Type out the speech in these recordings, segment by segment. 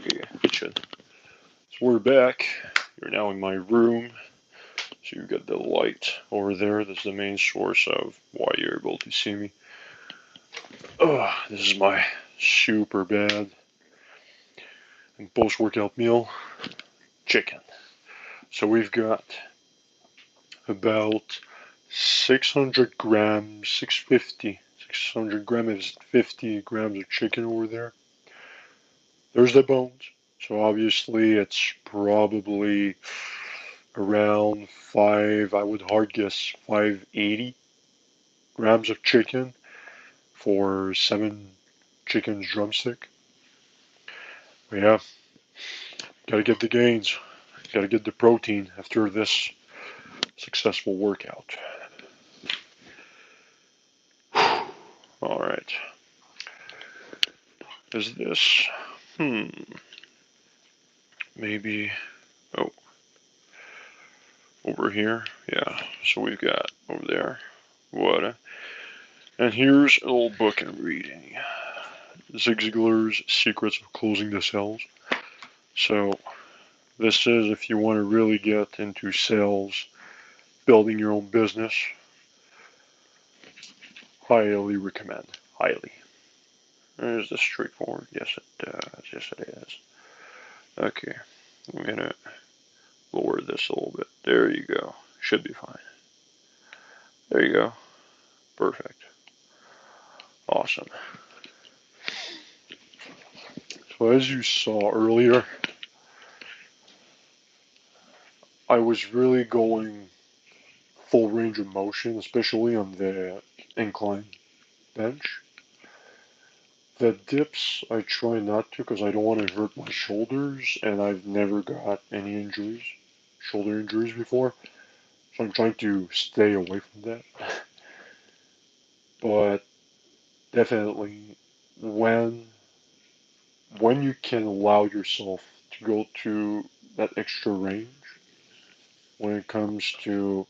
Okay, good shit. So we're back. You're now in my room. So you've got the light over there. That's the main source of why you're able to see me. This is my super bad and post-workout meal. Chicken. So we've got about 600 grams, 650. 600 grams is 50 grams of chicken over there. There's the bones. So obviously it's probably around I would hard guess 580 grams of chicken for 7 chicken drumstick. But yeah, gotta get the gains, gotta get the protein after this successful workout. Alright. Is this, maybe, oh, over here? Yeah, so we've got over there, water. And here's a little book I'm reading. Zig Ziglar's Secrets of Closing the Sales. So this is if you want to really get into sales, building your own business. Highly recommend. Highly. Is this straightforward? Yes, it does. Yes, it is. Okay, I'm gonna lower this a little bit. There you go. Should be fine. There you go. Perfect. Awesome. So as you saw earlier, I was really going full range of motion, especially on the incline bench. The dips I try not to because I don't want to hurt my shoulders, and I've never got any injuries, shoulder injuries before, so I'm trying to stay away from that. But definitely, when you can allow yourself to go to that extra range when it comes to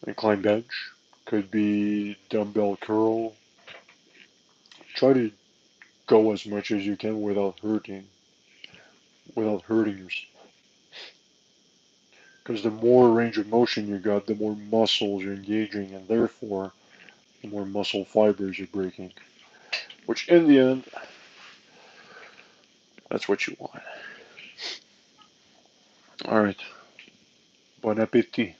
incline bench, could be dumbbell curl, try to go as much as you can without hurting yourself. Because the more range of motion you got, the more muscles you're engaging, and therefore the more muscle fibers you're breaking. Which in the end, that's what you want. Alright. Bon appetit.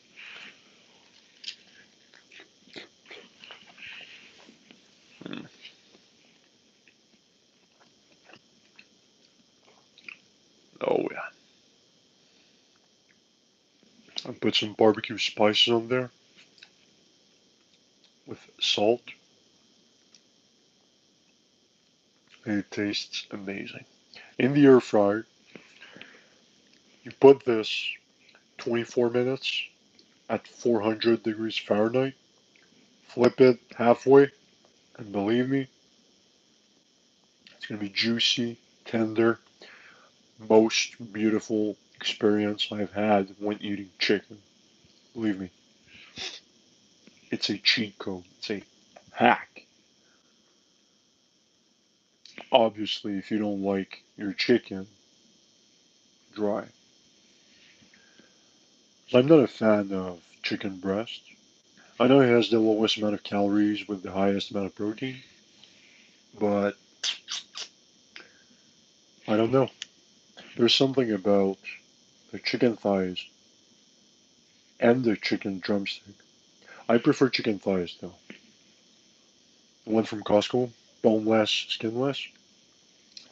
Oh yeah. I put some barbecue spices on there with salt. And it tastes amazing. In the air fryer, you put this 24 minutes at 400 degrees Fahrenheit, flip it halfway, and believe me, it's going to be juicy, tender, most beautiful experience I've had when eating chicken. Believe me, it's a cheat code, it's a hack. Obviously, if you don't like your chicken dry. I'm not a fan of chicken breast. I know it has the lowest amount of calories with the highest amount of protein, but I don't know. There's something about the chicken thighs and the chicken drumstick. I prefer chicken thighs though. The one from Costco, boneless, skinless,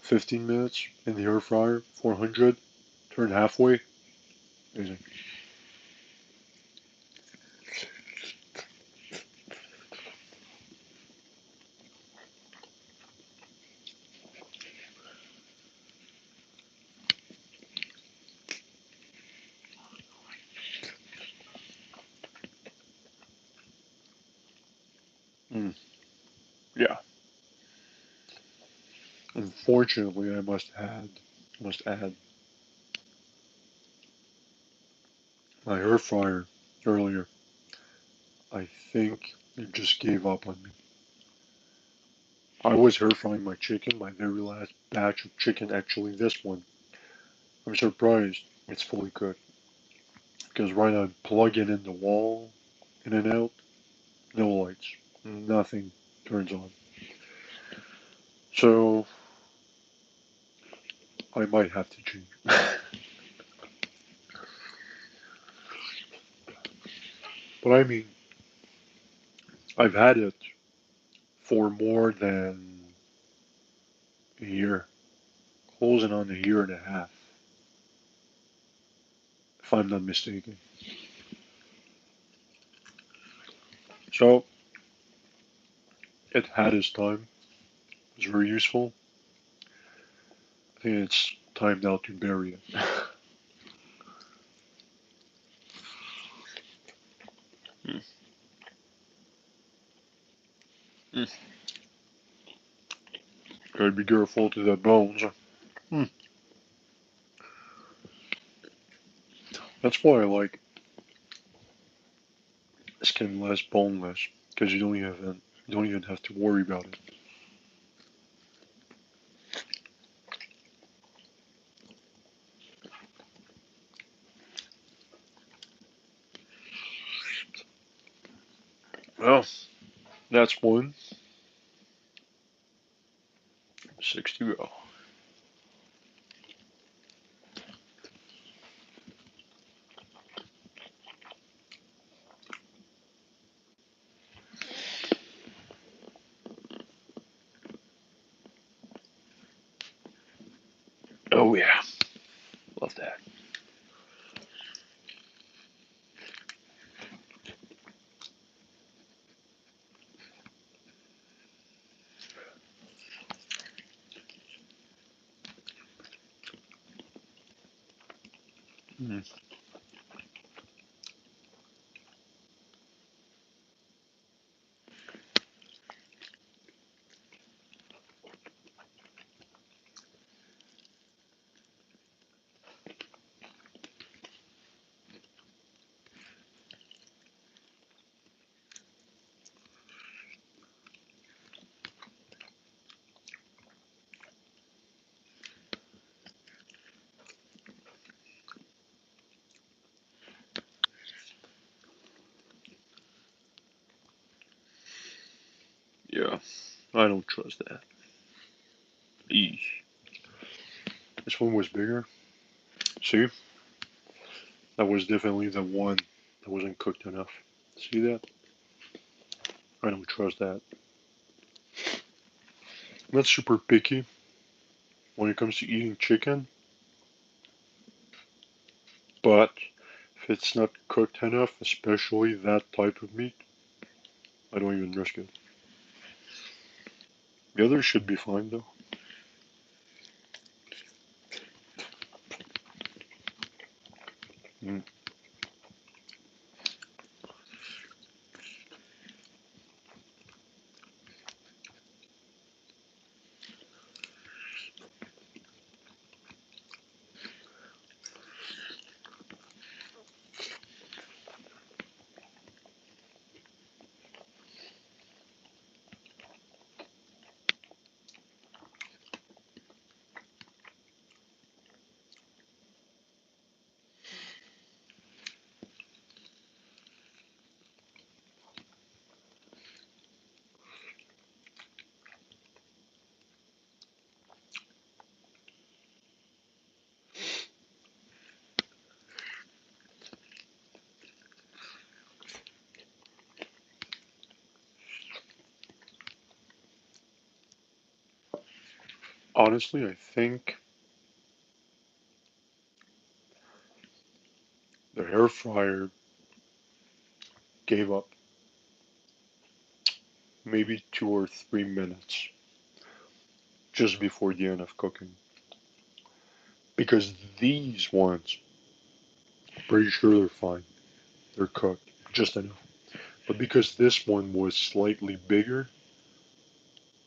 15 minutes in the air fryer, 400, turn halfway. Amazing. Mm, yeah. Unfortunately, I must add my air fryer earlier. I think it just gave up on me. I was air frying my chicken, my very last batch of chicken, actually this one. I'm surprised it's fully cooked. Because right now I plug it in the wall, in and out, no lights. Nothing turns on. So I might have to change. But I mean, I've had it for more than a year, closing on a year and a half, if I'm not mistaken. So it had its time. It was very useful. I think it's time now to bury it. Mm. Mm. Gotta be careful to the bones. Mm. That's why I like skinless, boneless, because you don't even have to worry about it. Well, that's one. 6 to go. Oh yeah, love that. Mm. Yeah, I don't trust that. Eesh. This one was bigger. See, that was definitely the one that wasn't cooked enough. See that? I don't trust that. I'm not super picky when it comes to eating chicken, but if it's not cooked enough, especially that type of meat, I don't even risk it. The others should be fine though. Mm. Honestly, I think the air fryer gave up maybe 2 or 3 minutes just before the end of cooking. Because these ones, pretty sure they're fine. They're cooked just enough. But because this one was slightly bigger,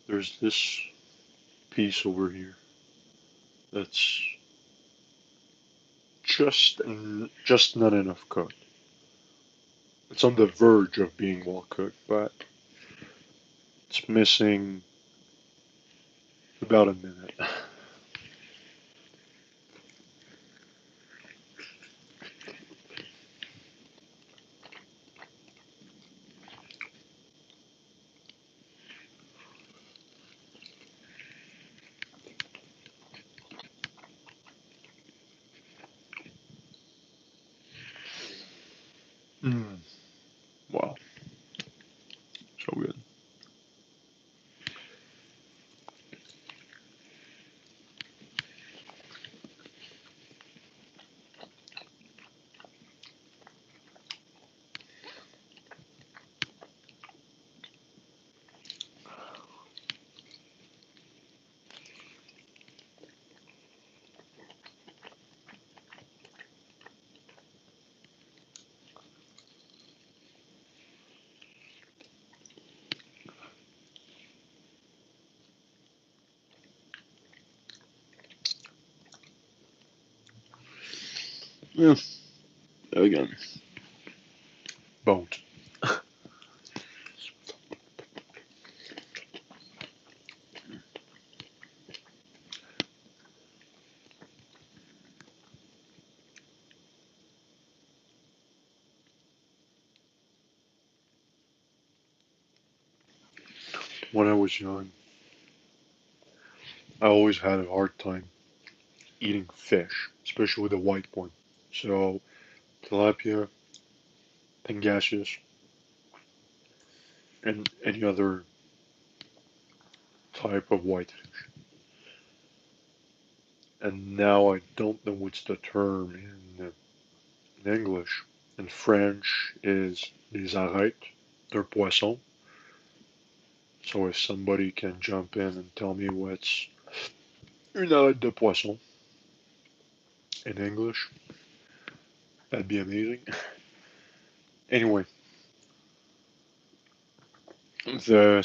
there's this piece over here that's just not enough cooked. It's on the verge of being well cooked, but it's missing about a minute. Mm. Wow, so good. Yeah, again, bones. When I was young, I always had a hard time eating fish, especially the white one. So, tilapia, pangasius, and any other type of white fish. And now I don't know what's the term in English. In French is les arêtes de poisson. So if somebody can jump in and tell me what's une arête de poisson in English, that'd be amazing. Anyway, the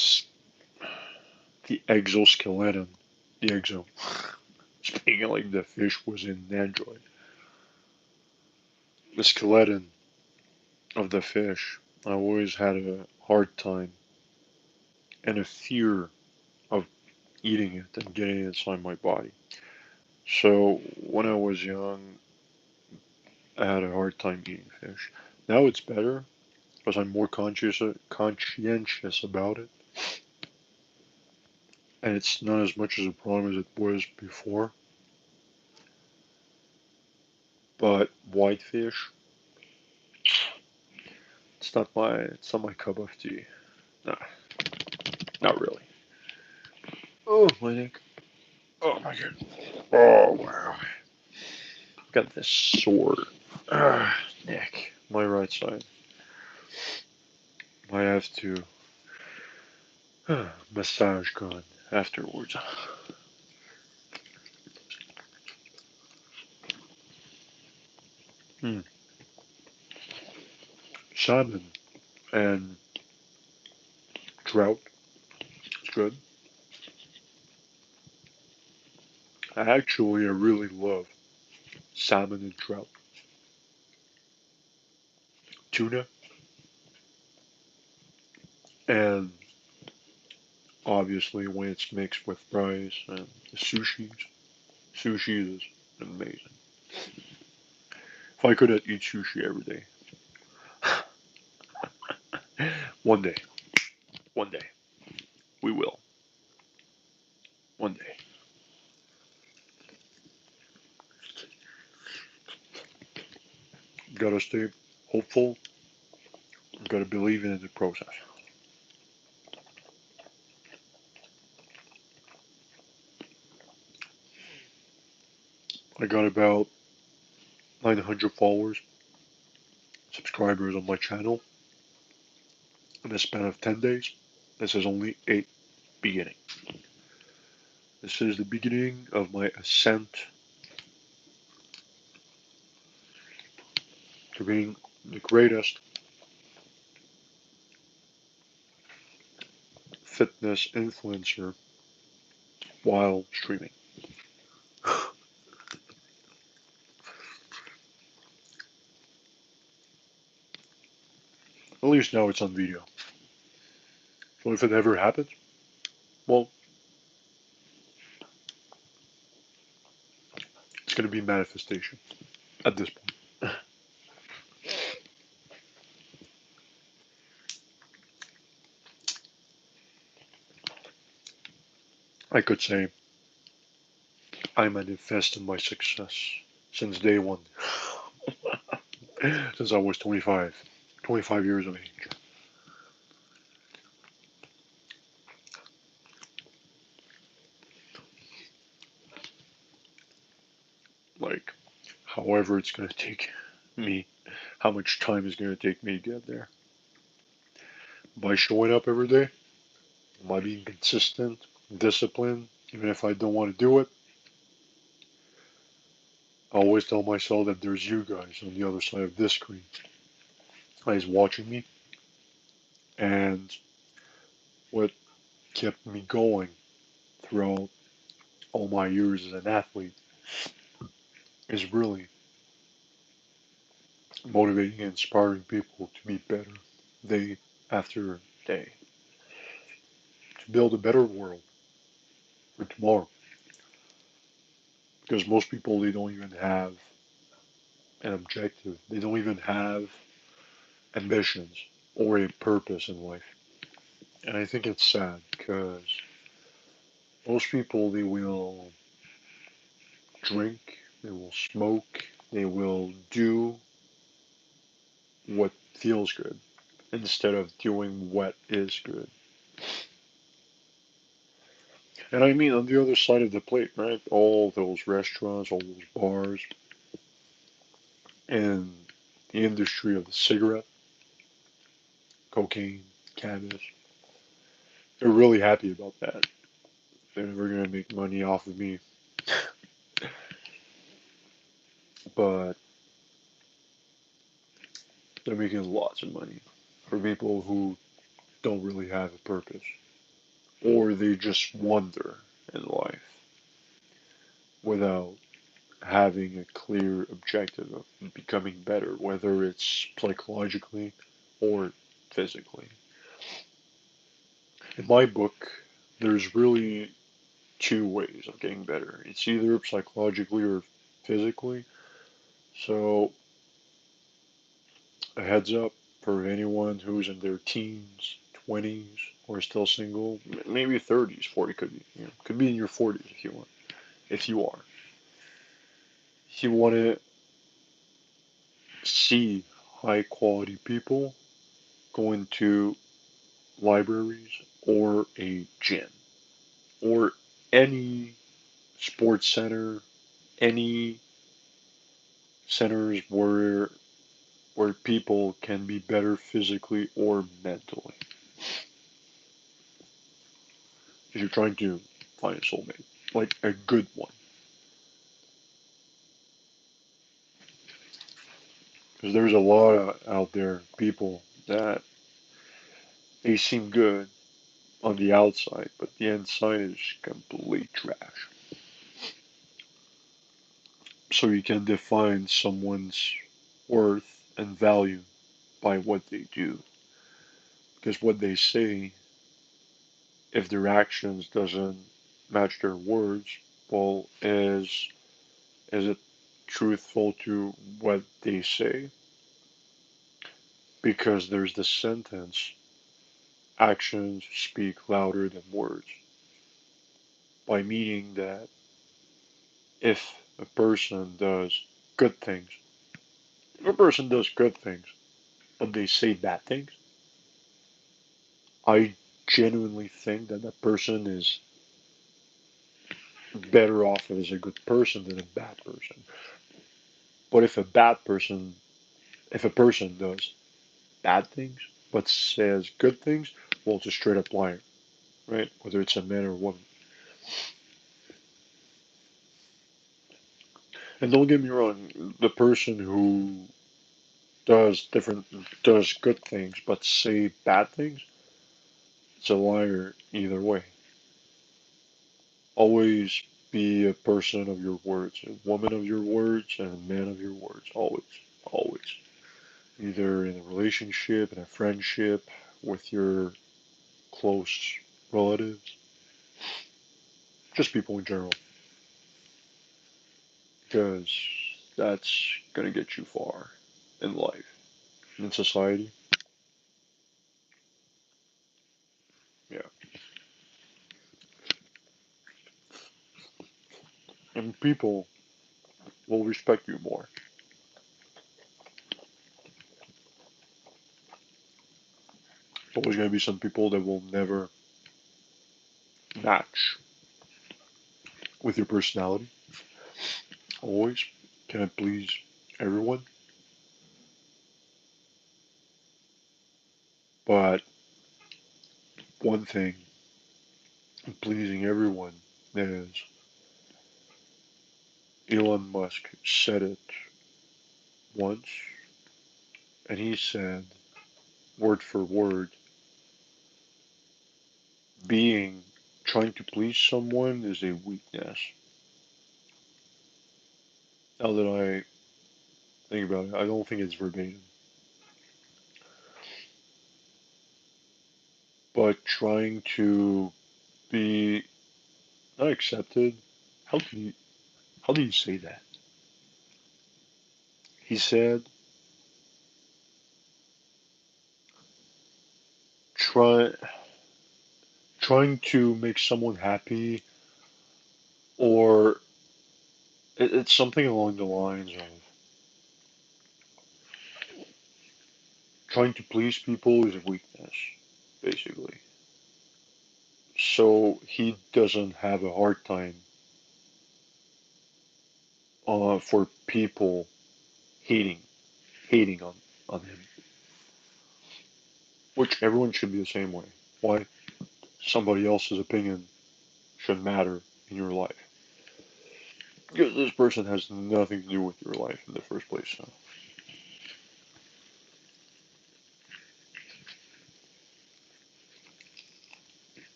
the exoskeleton, the exo. Speaking like the fish was in Android. The skeleton of the fish, I always had a hard time and a fear of eating it and getting it inside my body. So when I was young, I had a hard time eating fish. Now it's better because I'm more conscientious about it, and it's not as much as a problem as it was before. But whitefish, it's not my cup of tea. Nah, not really. Oh my neck. Oh my god. Oh wow. Got this sore neck. My right side. Might have to massage gun afterwards. Hmm. Salmon and trout. It's good. I really love salmon and trout. Tuna and obviously when it's mixed with rice and the sushi. Sushi is amazing. If I could eat sushi every day, one day, one day, we will. One day. Gotta stay hopeful. Gotta believe in the process. I got about 900 followers, subscribers on my channel in a span of 10 days. This is only a beginning. This is the beginning of my ascent to being the greatest fitness influencer while streaming. At least now it's on video. So if it ever happens, well, it's going to be manifestation at this point. I could say I manifested my success since day one, since I was 25, 25 years of age. Like, however it's going to take me, how much time is going to take me to get there. By showing up every day, by being consistent, disciplined, even if I don't want to do it, I always tell myself that there's you guys on the other side of this screen, guys watching me, and what kept me going throughout all my years as an athlete is really motivating and inspiring people to be better day after day, to build a better world for tomorrow. Because most people, they don't even have an objective, they don't even have ambitions or a purpose in life. And I think it's sad because most people, they will drink, they will smoke, they will do what feels good instead of doing what is good. And I mean, on the other side of the plate, right? All those restaurants, all those bars, and the industry of the cigarette, cocaine, cannabis, they're really happy about that. They're never going to make money off of me. But they're making lots of money for people who don't really have a purpose. Or they just wander in life without having a clear objective of becoming better, whether it's psychologically or physically. In my book, there's really two ways of getting better. It's either psychologically or physically. So, a heads up for anyone who's in their teens, 20s, or still single, maybe 30s, 40 could be, could be in your 40s if you want, if you are. If you want to see high quality people, go into libraries or a gym or any sports center, any centers where people can be better physically or mentally. If you're trying to find a soulmate, like a good one. Because there's a lot out there, people that they seem good on the outside, but the inside is complete trash. So you can define someone's worth and value by what they do. Because what they say, if their actions doesn't match their words, well, is it truthful to what they say? Because there's the sentence, actions speak louder than words. By meaning that if a person does good things, if a person does good things, but they say bad things, I genuinely think that that person is better off as a good person than a bad person. But if a person does bad things but says good things, well, it's a straight up liar, right? Whether it's a man or a woman. And don't get me wrong, the person who does good things but say bad things, it's a liar either way. Always be a person of your words, a woman of your words, and a man of your words. Always, always. Either in a relationship, in a friendship, with your close relatives, just people in general. because that's gonna get you far in life, in society. Yeah, and people will respect you more. There's always gonna be some people that will never match with your personality. Always can't please everyone, but one thing pleasing everyone is Elon Musk said it once, and he said, word for word, being trying to please someone is a weakness. Now that I think about it, I don't think it's verbatim, but trying to be not accepted. How do you how do you say that? He said, try trying to make someone happy, or it's something along the lines of trying to please people is a weakness, basically. So he doesn't have a hard time for people hating hating on him, which everyone should be the same way. Why somebody else's opinion should matter in your life? Because this person has nothing to do with your life in the first place. So.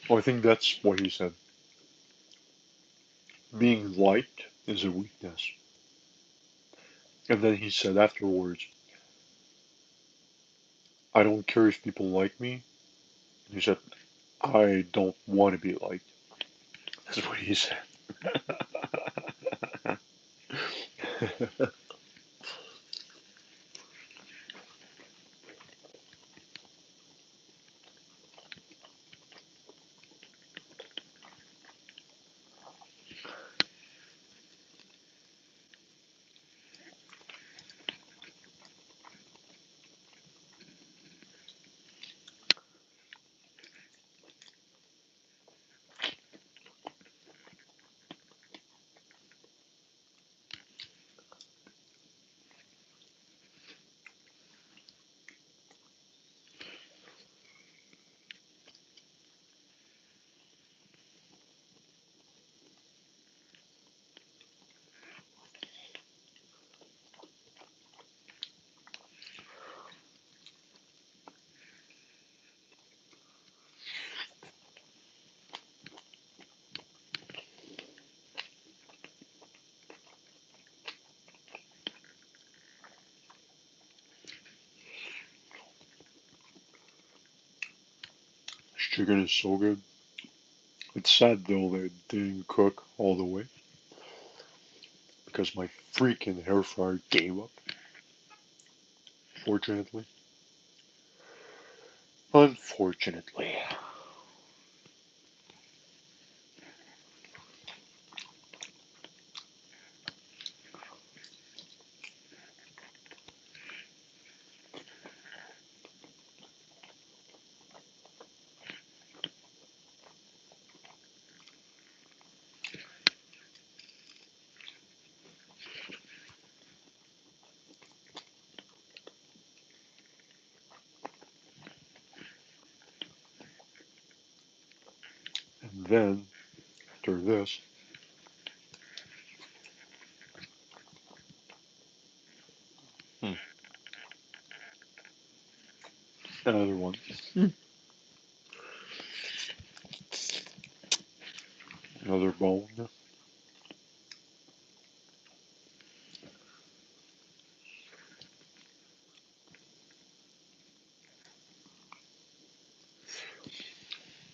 Well, I think that's what he said. Being liked is a weakness. And then he said afterwards, I don't care if people like me. And he said, I don't want to be liked. That's what he said. This chicken is so good. It's sad though that it didn't cook all the way because my freaking hair fryer gave up, fortunately. Unfortunately. And then, after this, hmm, Another one. Another bone.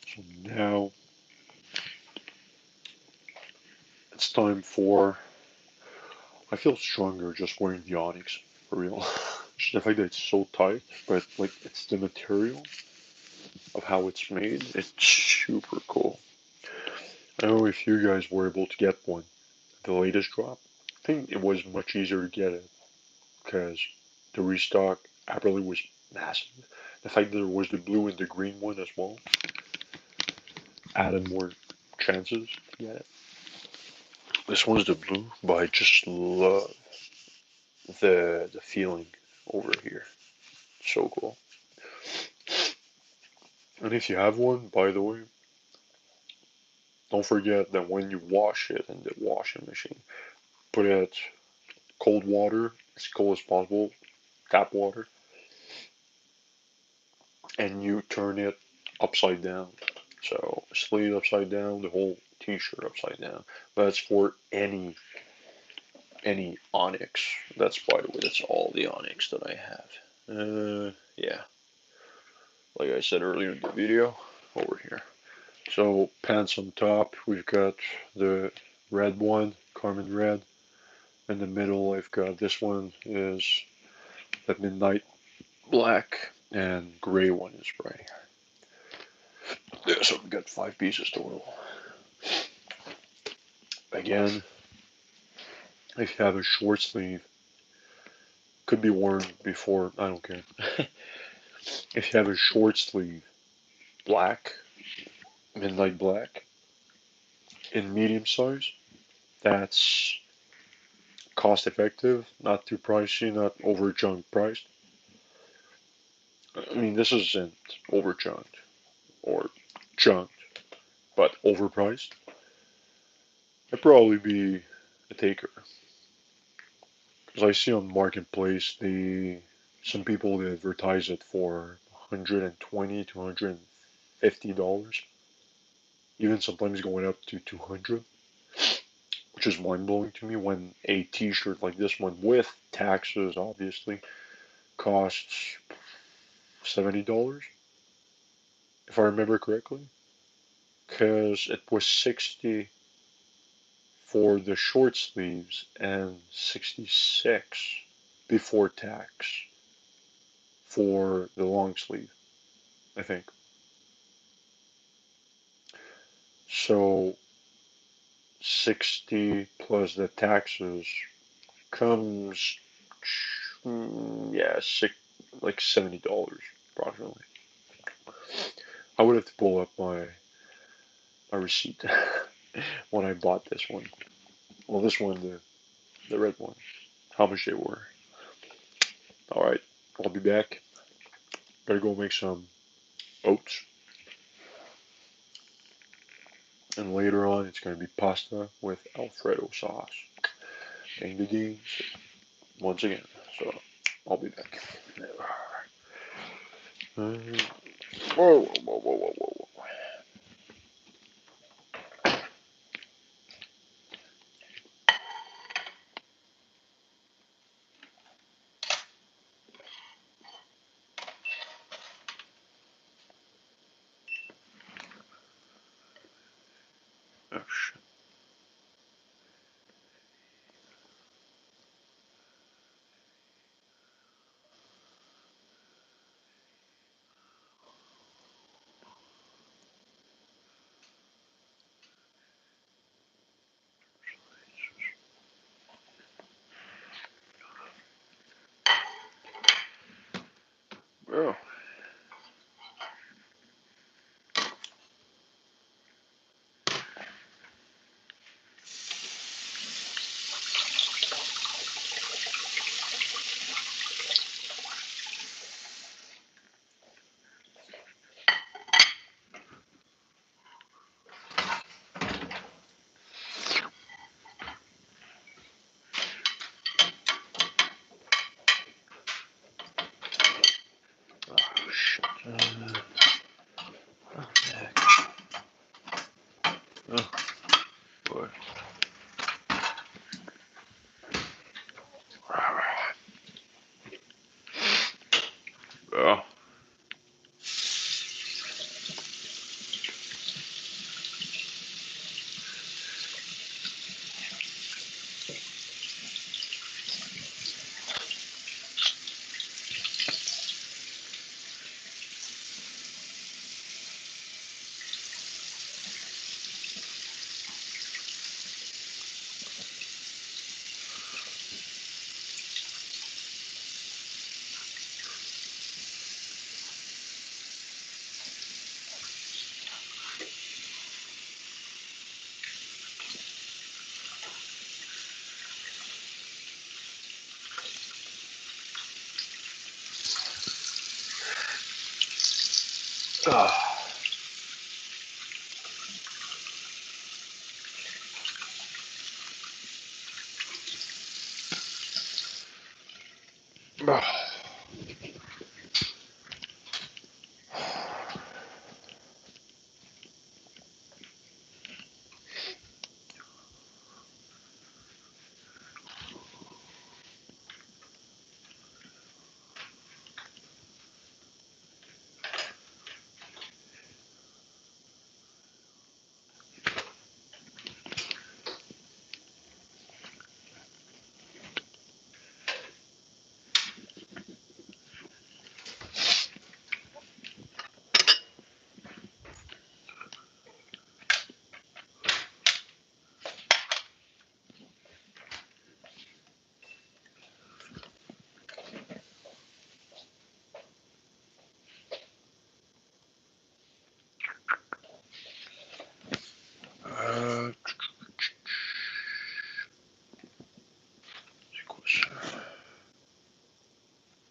So now it's time for. I feel stronger just wearing the onyx, for real. Just the fact that it's so tight, but like it's the material of how it's made. It's super cool. I don't know if you guys were able to get one, the latest drop. I think it was much easier to get it because the restock apparently was massive. The fact that there was the blue and the green one as well added more chances to get it. This one's the blue, but I just love the feeling over here. So cool. And if you have one, by the way, don't forget that when you wash it in the washing machine, put it cold water, as cold as possible, tap water, and you turn it upside down. So sleeve upside down, the whole t-shirt upside down. That's for any onyx. That's, by the way, that's all the onyx that I have. Yeah. Like I said earlier in the video, over here. So pants on top, we've got the red one, Carmen Red. In the middle, I've got this one is the midnight black, and gray one is right here. Yeah, so we've got 5 pieces total. Again, if you have a short sleeve, could be worn before, I don't care. If you have a short sleeve, black, midnight black, in medium size, that's cost effective, not too pricey, not over junk priced. I mean, this isn't over junked or junked, but overpriced. It'd probably be a taker. Because I see on Marketplace, some people they advertise it for $120 to $150, even sometimes going up to 200, which is mind blowing to me when a T-shirt like this one, with taxes obviously, costs $70, if I remember correctly, because it was 60 for the short sleeves and 66 before tax for the long sleeve, I think. So 60 plus the taxes comes, yeah, like $70 approximately. I would have to pull up my receipt when I bought this one. Well, this one, the red one, how much they were. All right, I'll be back. Gotta go make some oats. And later on, it's gonna be pasta with Alfredo sauce. And the GAINZ once again. So I'll be back. Whoa, whoa, whoa, whoa, whoa, whoa. Oh, shit. Oh. Ah. Ah. C'est quoi ça?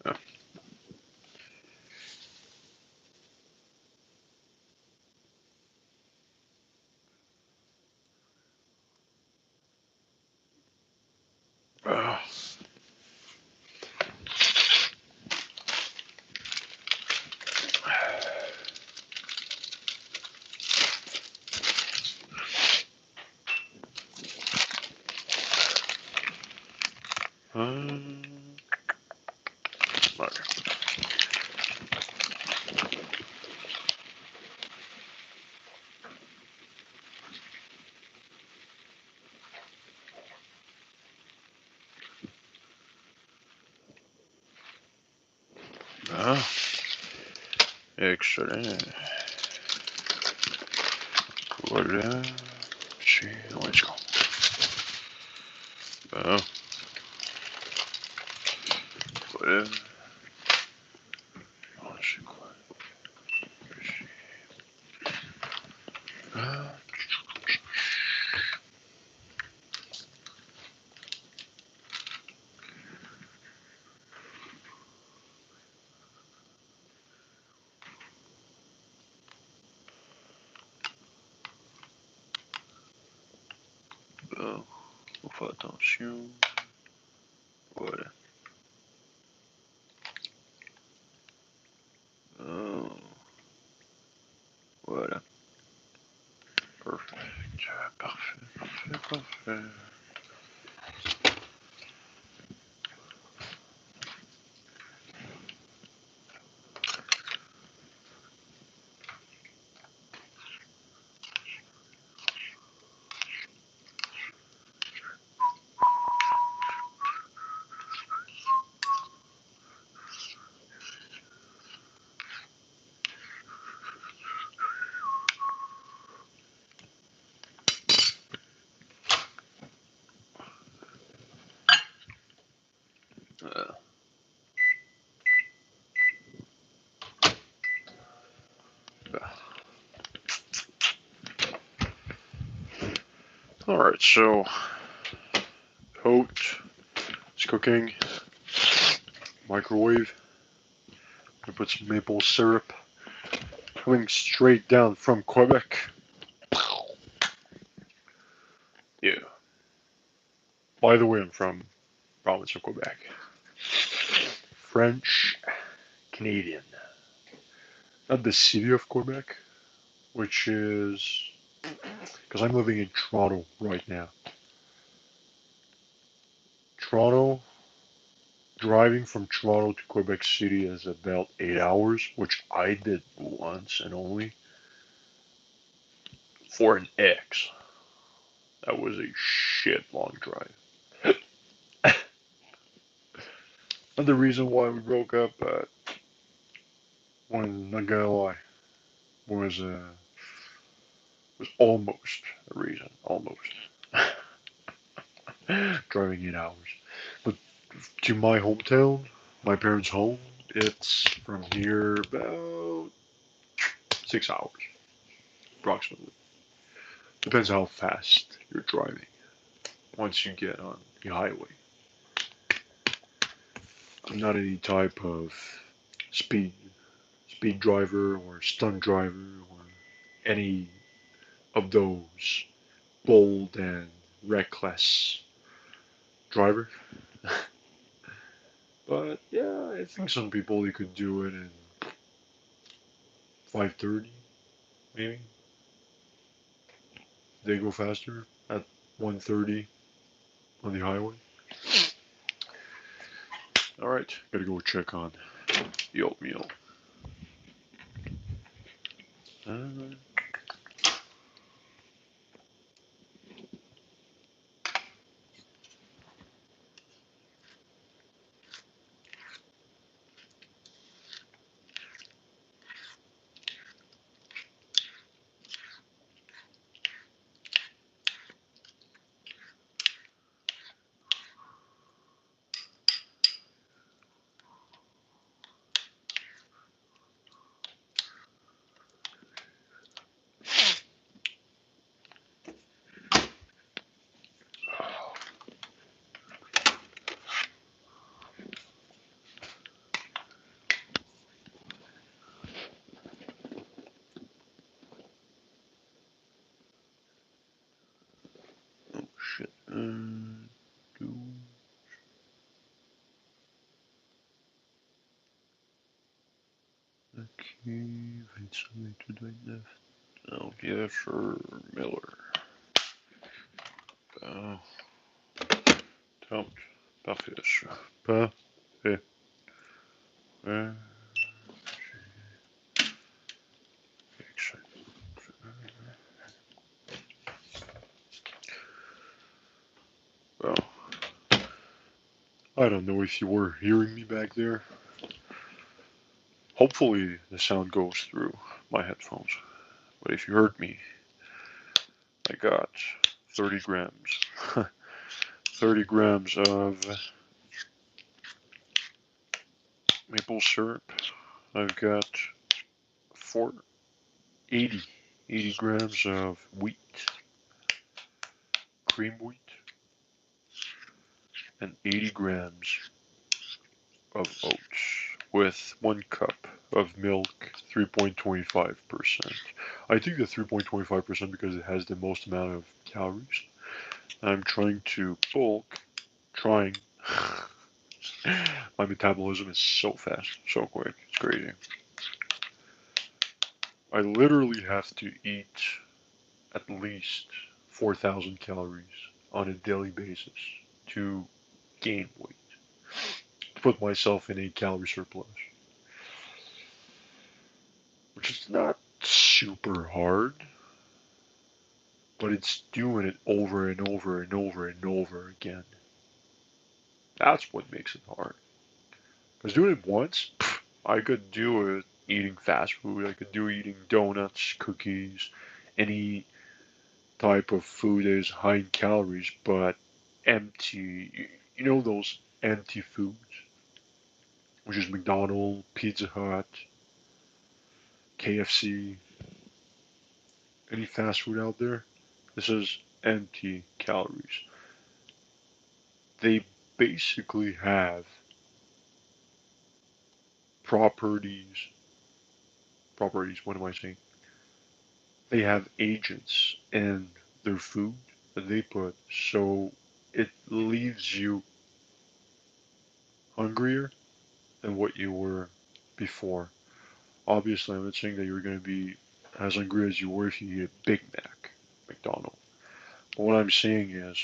Ah. Ah. Okay. Ah. Excellent. Voilà. Let's go. Ah. Voilà. Oh, c'est quoi? Ah. Bon, faut faire attention. Voilà. Oh. Voilà. Perfect. Parfait, parfait, parfait. Alright, so oat is cooking. Microwave. I put some maple syrup. Coming straight down from Quebec. Yeah. By the way, I'm from province of Quebec. French Canadian. Not the city of Quebec, which is because I'm living in Toronto right now. Toronto, driving from Toronto to Quebec City is about 8 hours, which I did once and only for an ex. That was a shit long drive. Not the reason why we broke up, but not gonna lie, was uh, was almost a reason, almost driving 8 hours. But to my hometown, my parents' home, it's from here about 6 hours, approximately. Depends how fast you're driving. Once you get on the highway, I'm not any type of speed speed driver or stunt driver or any of those bold and reckless driver. But yeah, I think some people they could do it in 530 maybe. They go faster at 130 on the highway. All right, gotta go check on the oatmeal. Uh, oh shit. Do okay. Wait, to do it. Oh yeah, sure, Miller. Oh, tant. Parfait. Parfait. Euh, Well, I don't know if you were hearing me back there. Hopefully the sound goes through my headphones. But if you heard me, I got 30 grams. 30 grams of maple syrup. I've got 80 grams of wheat, cream wheat, and 80 grams of oats with 1 cup of milk, 3.25%. I think the 3.25% because it has the most amount of calories. I'm trying to bulk, trying. My metabolism is so fast, so quick, it's crazy. I literally have to eat at least 4,000 calories on a daily basis to gain weight, to put myself in a calorie surplus, which is not super hard, but it's doing it over and over and over and over again. That's what makes it hard. Because doing it once, I could do it eating fast food, I could do eating donuts, cookies, any type of food that is high in calories but empty. You know those empty foods, which is McDonald's, Pizza Hut, KFC, any fast food out there. This is empty calories. They basically have properties. Properties. What am I saying? They have agents in their food that they put, so it leaves you hungrier than what you were before. Obviously, I'm not saying that you're going to be as hungry as you were if you eat a Big Mac, McDonald's. But what I'm saying is,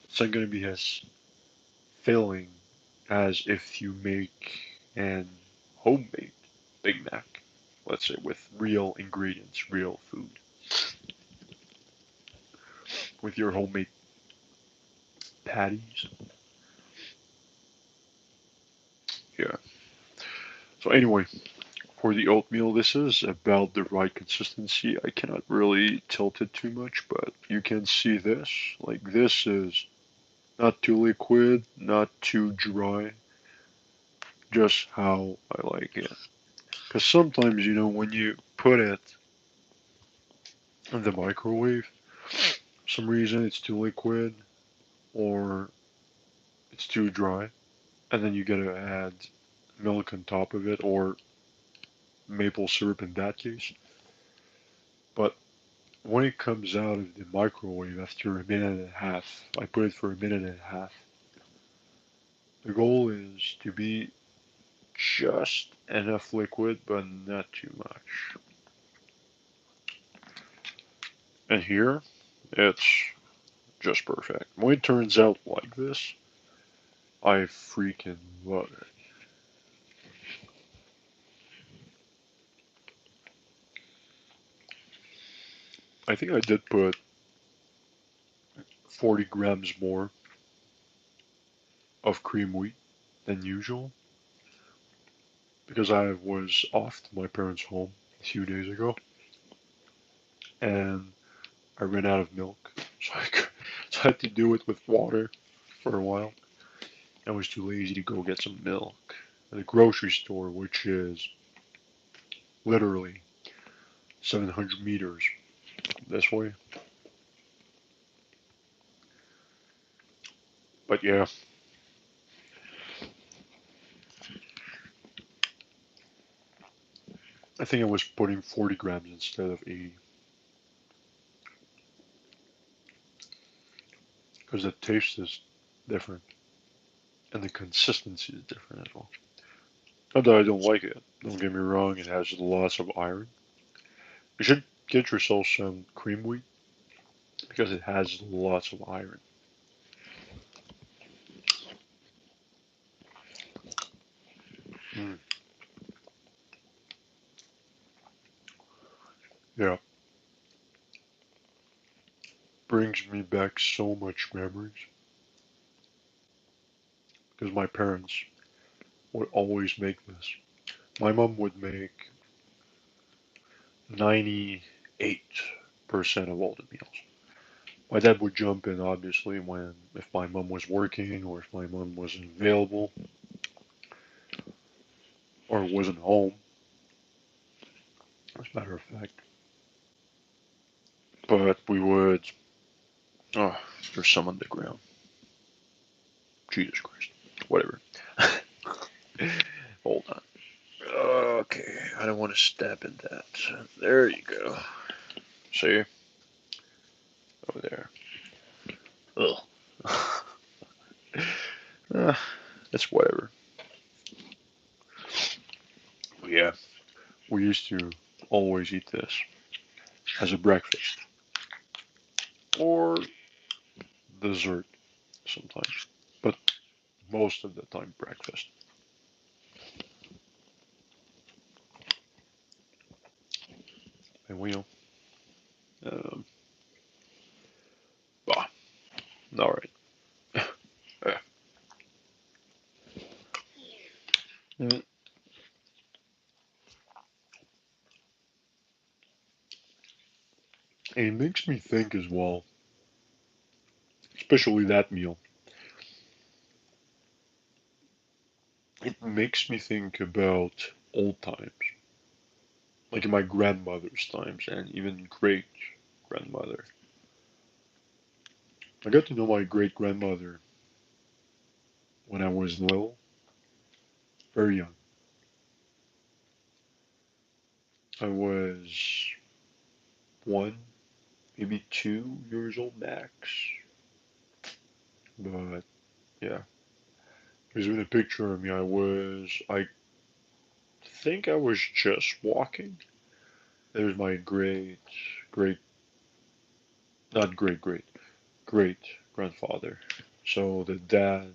it's not going to be as filling as if you make an homemade Big Mac, let's say with real ingredients, real food, with your homemade patties. Yeah. So anyway, for the oatmeal, this is about the right consistency. I cannot really tilt it too much, but you can see this. Like this is not too liquid, not too dry, just how I like it. Because sometimes, when you put it in the microwave, for some reason it's too liquid or it's too dry, and then you gotta add milk on top of it, or maple syrup in that case. But when it comes out of the microwave after a minute and a half, I put it for a minute and a half. The goal is to be just enough liquid, but not too much. And here, it's just perfect. When it turns out like this, I freaking love it. I think I did put 40 grams more of cream wheat than usual because I was off to my parents' home a few days ago and I ran out of milk. So I had to do it with water for a while. I was too lazy to go get some milk at the grocery store, which is literally 700 meters this way. But yeah, I think I was putting 40 grams instead of 80 because the taste is different and the consistency is different as well. Not that I don't like it. Don't get me wrong, it has lots of iron. You should get yourself some cream wheat because it has lots of iron. Mm, yeah, brings me back so much memories because my parents would always make this. My mom would make 98% of all the meals. My dad would jump in obviously when if my mom was working or if my mom wasn't available or wasn't home, as a matter of fact. But we would oh, there's some on the ground. Jesus Christ. Whatever. Hold on. Okay, I don't want to step in that. There you go. See? Over there. Ugh. uh, it's whatever. Yeah, we used to always eat this as a breakfast or dessert sometimes, but most of the time breakfast. And we, um, bah, all right. And it makes me think as well, especially that meal. It makes me think about old times, like in my grandmother's times and even great grandmother. I got to know my great grandmother when I was little, very young. I was 1, maybe 2 years old max. But yeah, there's even a picture of me. I think I was just walking. There's my great, not great grandfather. So the dad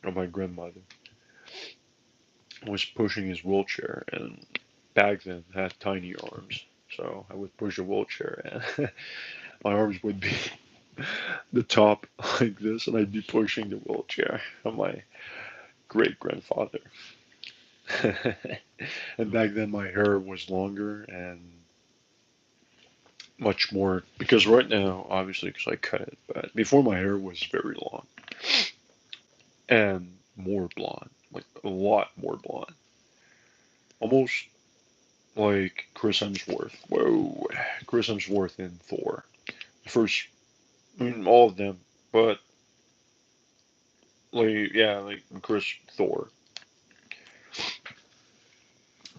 of my grandmother was pushing his wheelchair, and back then had tiny arms. So I would push a wheelchair, and my arms would be the top like this, and I'd be pushing the wheelchair of my great grandfather. And back then my hair was longer and much more because right now, obviously, because I cut it, but before my hair was very long and more blonde, like a lot more blonde, almost like Chris Hemsworth. Whoa, Chris Hemsworth in Thor. The first, I mean, all of them, but like yeah, like Chris Thor,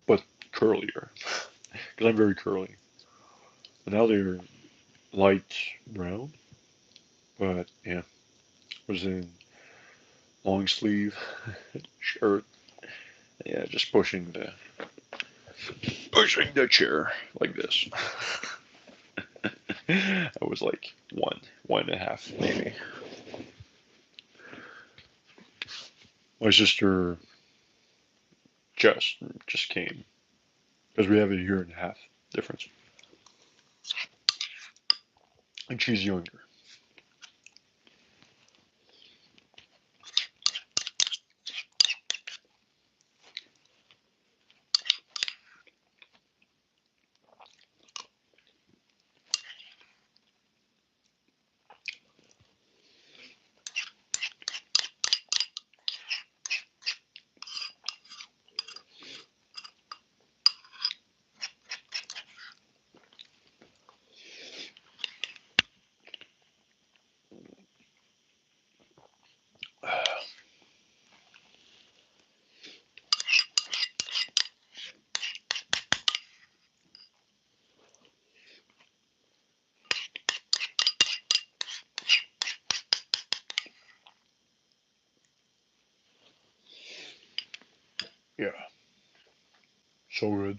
but curlier because I'm very curly. And now they're light brown, but yeah, was in long sleeve shirt. Yeah, just pushing the chair like this. I was like one and a half maybe. My sister just came because we have a year and a half difference, and she's younger. Yeah, so good.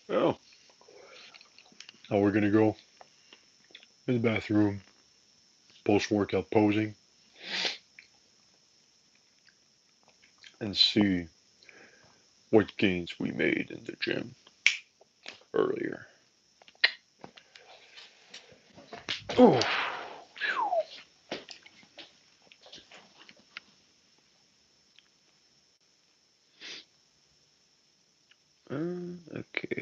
Oh, now we're gonna go in the bathroom, post-workout posing, and see what gains we made in the gym earlier. Oh.